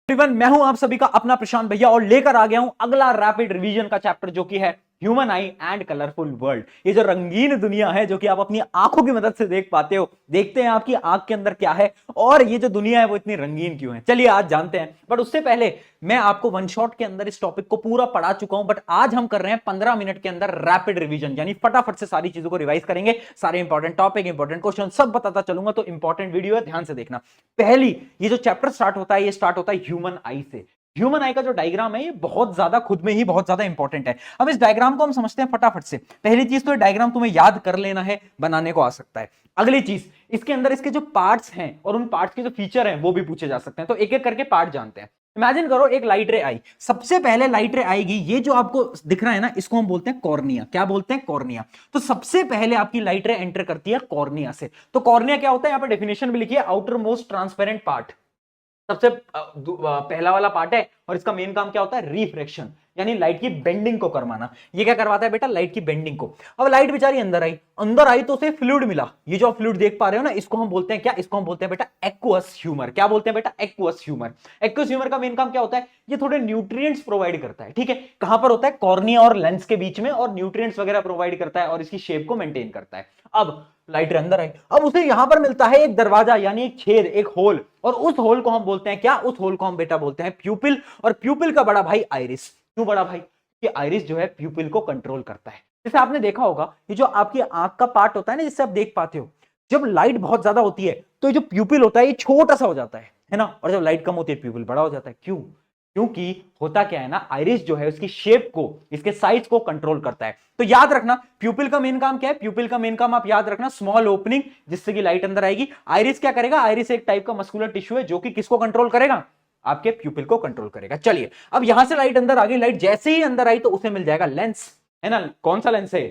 Everyone, मैं हूं आप सभी का अपना प्रशांत भैया और लेकर आ गया हूं अगला रैपिड रिवीजन का चैप्टर जो कि है human I and colourful world. ये जो रंगीन दुनिया है जो कि आप अपनी आंखों की मदद से देख पाते हो, देखते हैं आपकी आंख के अंदर क्या है और ये जो दुनिया है वो इतनी रंगीन क्यों है। चलिए आज जानते हैं, बट उससे पहले मैं आपको वन शॉट के अंदर इस टॉपिक को पूरा पढ़ा चुका हूं, बट आज हम कर रहे हैं 15 मिनट के अंदर रैपिड रिवीजन, यानी फटाफट से सारी चीजों को रिवाइज करेंगे। सारे इंपॉर्टेंट टॉपिक, इंपॉर्टेंट क्वेश्चन सब बताता चलूंगा, तो इंपॉर्टेंट वीडियो है, ध्यान से देखना। पहली ये जो चैप्टर स्टार्ट होता है ये स्टार्ट होता है ह्यूमन आई से। ह्यूमन आई का जो डायग्राम है ये बहुत ज्यादा खुद में ही बहुत ज्यादा इंपॉर्टेंट है। अब इस डायग्राम को हम समझते हैं फटाफट से। पहली चीज तो ये डायग्राम तुम्हें याद कर लेना है, बनाने को आ सकता है। अगली चीज, इसके अंदर इसके जो पार्ट्स हैं और उन पार्ट्स के जो फीचर हैं वो भी पूछे जा सकते हैं, तो एक एक करके पार्ट जानते हैं। इमेजिन करो एक लाइट रे आई, सबसे पहले लाइट रे आएगी, ये जो आपको दिख रहा है ना इसको हम बोलते हैं कॉर्निया। क्या बोलते हैं? कॉर्निया। तो सबसे पहले आपकी लाइट रे एंटर करती है कॉर्निया से। तो कॉर्निया क्या होता है, यहां पर डेफिनेशन भी लिखी है, आउटर मोस्ट ट्रांसपेरेंट पार्ट। सबसे पहला वाला पार्ट है और इसका मेन काम क्या होता है? रिफ्रैक्शन, यानी लाइट की बेंडिंग को करवाना। ये क्या करवाता है बेटा? लाइट की बेंडिंग को। अब लाइट बेचारी अंदर आई तो उसे फ्लूइड मिला। ये जो फ्लूइड देख पा रहे हो ना, इसको हम बोलते हैं क्या? इसको हम बोलते हैं बेटा एक्वस ह्यूमर। क्या बोलते हैं बेटा? Aqueous humour. एक्वस ह्यूमर का मेन काम क्या होता है? ये थोड़े न्यूट्रिएंट्स प्रोवाइड करता है। ठीक है, कहां पर होता है? कॉर्निया और लेंस के बीच में, और न्यूट्रिएंट्स वगैरह प्रोवाइड करता है और इसकी शेप को मेंटेन करता है। अब लाइट अंदर आई, अब उसे यहां पर मिलता है एक दरवाजा, यानी एक छेद, एक होल, और उस होल को हम बोलते हैं क्या? उस होल को हम बेटा बोलते हैं प्यूपिल। और प्यूपिल का बड़ा भाई आइरिस। क्यों बड़ा भाई? कि आइरिस जो है प्यूपिल को कंट्रोल करता है। जैसे आपने देखा होगा ये जो आपकी आंख का पार्ट होता है ना, जिससे आप देख पाते हो, जब लाइट बहुत ज्यादा होती है तो ये जो प्यूपिल होता है ये छोटा सा हो जाता है ना, और जब लाइट कम होती है प्यूपिल बड़ा हो जाता है। क्यों? क्योंकि होता क्या है ना, आइरिस जो है उसकी शेप को, इसके साइज को कंट्रोल करता है। तो याद रखना प्यूपिल का मेन काम क्या है? प्यूपिल का मेन काम आप याद रखना, स्मॉल ओपनिंग जिससे कि लाइट अंदर आएगी। आइरिस क्या करेगा? आइरिस एक टाइप का मस्कुलर टिश्यू है जो कि किसको कंट्रोल करेगा? आपके प्यूपिल को कंट्रोल करेगा। चलिए, अब यहां से लाइट अंदर आ गई, लाइट जैसे ही अंदर आई तो उसे मिल जाएगा लेंस, है ना। कौन सा लेंस है?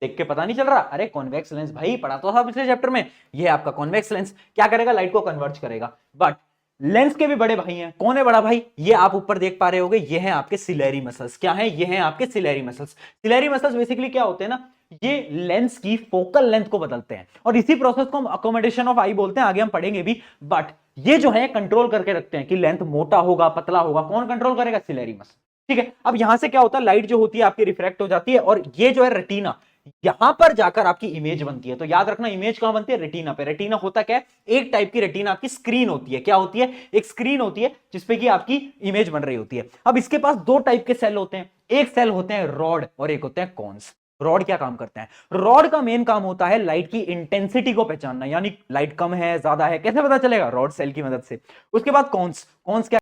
देख के पता नहीं चल रहा? अरे कॉन्वेक्स लेंस भाई, पढ़ा तो था पिछले चैप्टर में। ये आपका कॉन्वेक्स लेंस क्या करेगा? लाइट को कन्वर्ज करेगा। बट लेंस के भी बड़े भाई हैं। कौन है बड़ा भाई? ये आप ऊपर देख पा रहे होगे, ये हैं आपके सिलेरी मसल्स। क्या है? ये हैं आपके ciliary muscles. Ciliary muscles basically क्या होते हैं ना, ये लेंस की फोकल लेंथ को बदलते हैं, और इसी प्रोसेस को हम अकोमोडेशन ऑफ आई बोलते हैं, आगे हम पढ़ेंगे भी। बट ये जो है कंट्रोल करके रखते हैं कि लेंथ मोटा होगा पतला होगा। कौन कंट्रोल करेगा? Ciliary muscle. ठीक है, अब यहां से क्या होता है, लाइट जो होती है आपकी रिफ्रैक्ट हो जाती है, और ये जो है रेटिना, यहां पर जाकर आपकी इमेज बनती है। तो याद रखना इमेज कहां बनती है? रेटिना पे। रेटिना होता क्या है? एक टाइप की रेटिना आपकी स्क्रीन होती है। क्या होती है? एक स्क्रीन होती है जिसपे कि आपकी इमेज बन रही होती है। अब इसके पास दो टाइप के सेल होते हैं, एक सेल होते हैं रॉड और एक होते हैं कॉन्स। रॉड क्या काम करते हैं? रॉड का मेन काम होता है लाइट की इंटेंसिटी को पहचानना, यानी लाइट कम है ज्यादा है कैसे पता चलेगा? रॉड सेल की मदद से। उसके बाद कॉन्स, कॉन्स क्या